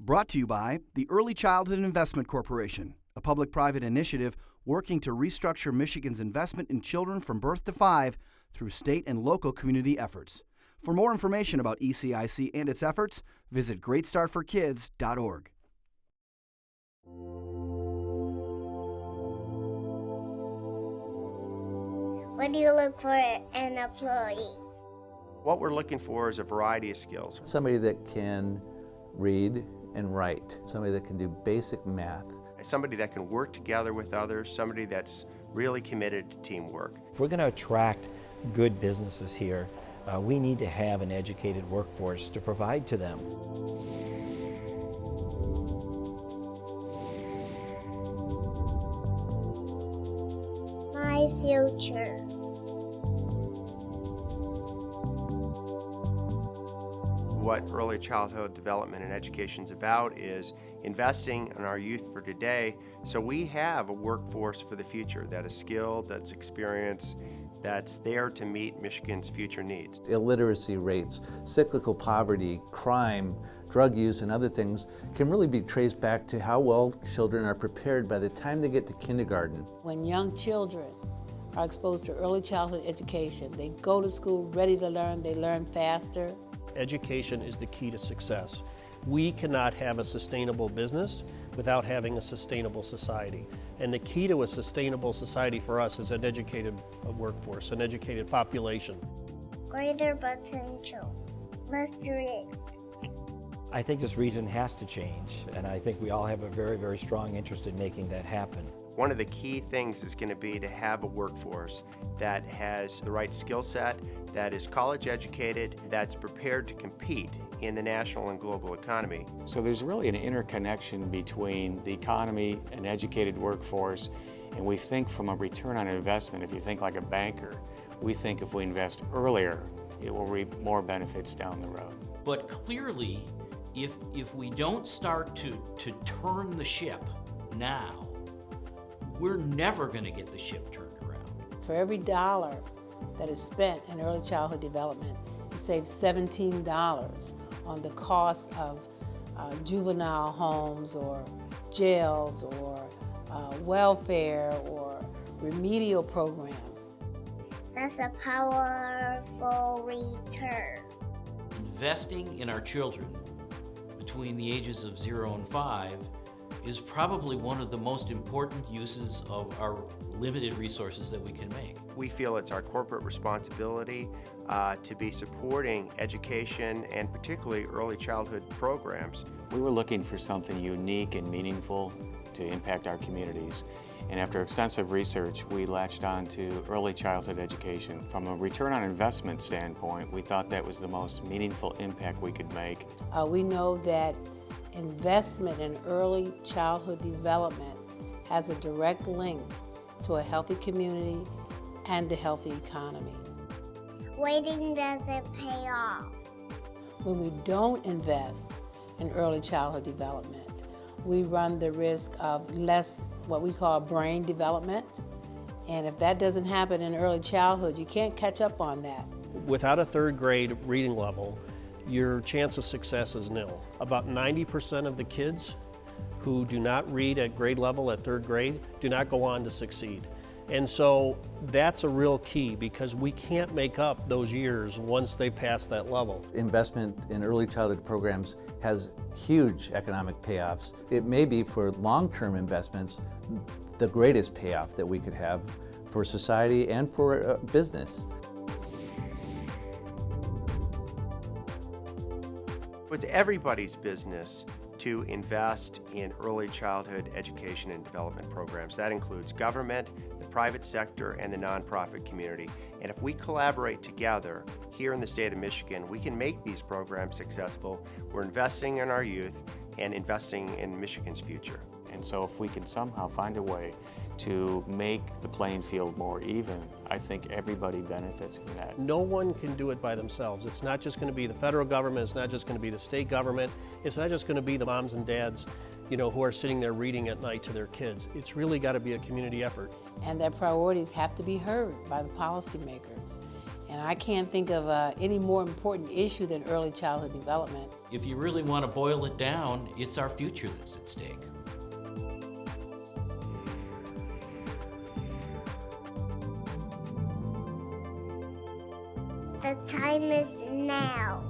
Brought to you by the Early Childhood Investment Corporation, a public-private initiative working to restructure Michigan's investment in children from birth to 5 through state and local community efforts. For more information about ECIC and its efforts, visit greatstartforkids.org. What do you look for in an employee? What we're looking for is a variety of skills. Somebody that can read and write, somebody that can do basic math. Somebody that can work together with others, somebody that's really committed to teamwork. If we're going to attract good businesses here, we need to have an educated workforce to provide to them. My future. What early childhood development and education is about is investing in our youth for today so we have a workforce for the future that is skilled, that's experienced, that's there to meet Michigan's future needs. Illiteracy rates, cyclical poverty, crime, drug use, and other things can really be traced back to how well children are prepared by the time they get to kindergarten. When young children are exposed to early childhood education, they go to school ready to learn, they learn faster. Education is the key to success. We cannot have a sustainable business without having a sustainable society. And the key to a sustainable society for us is an educated workforce, an educated population. Greater potential. Less risk. I think this region has to change, and I think we all have a very, very strong interest in making that happen. One of the key things is going to be to have a workforce that has the right skill set, that is college educated, that's prepared to compete in the national and global economy. So there's really an interconnection between the economy and educated workforce, and we think from a return on investment, if you think like a banker, we think if we invest earlier, it will reap more benefits down the road. But clearly, if we don't start to turn the ship now, we're never going to get the ship turned around. For every dollar that is spent in early childhood development, you save $17 on the cost of juvenile homes or jails or welfare or remedial programs. That's a powerful return. Investing in our children between the ages of 0 and 5 is probably one of the most important uses of our limited resources that we can make. We feel it's our corporate responsibility to be supporting education and particularly early childhood programs. We were looking for something unique and meaningful to impact our communities. And after extensive research, we latched on to early childhood education. From a return on investment standpoint, we thought that was the most meaningful impact we could make. We know that investment in early childhood development has a direct link to a healthy community and a healthy economy. Waiting doesn't pay off. When we don't invest in early childhood development, we run the risk of less what we call brain development. And if that doesn't happen in early childhood, you can't catch up on that. Without a third grade reading level, your chance of success is nil. About 90% of the kids who do not read at grade level at third grade do not go on to succeed. And so that's a real key because we can't make up those years once they pass that level. Investment in early childhood programs has huge economic payoffs. It may be for long-term investments the greatest payoff that we could have for society and for business. It's everybody's business to invest in early childhood education and development programs. That includes government, the private sector, and the nonprofit community. And if we collaborate together here in the state of Michigan, we can make these programs successful. We're investing in our youth and investing in Michigan's future. And so if we can somehow find a way to make the playing field more even, I think everybody benefits from that. No one can do it by themselves. It's not just going to be the federal government, it's not just going to be the state government, it's not just going to be the moms and dads, who are sitting there reading at night to their kids. It's really got to be a community effort. And their priorities have to be heard by the policymakers. And I can't think of any more important issue than early childhood development. If you really want to boil it down, it's our future that's at stake. The time is now.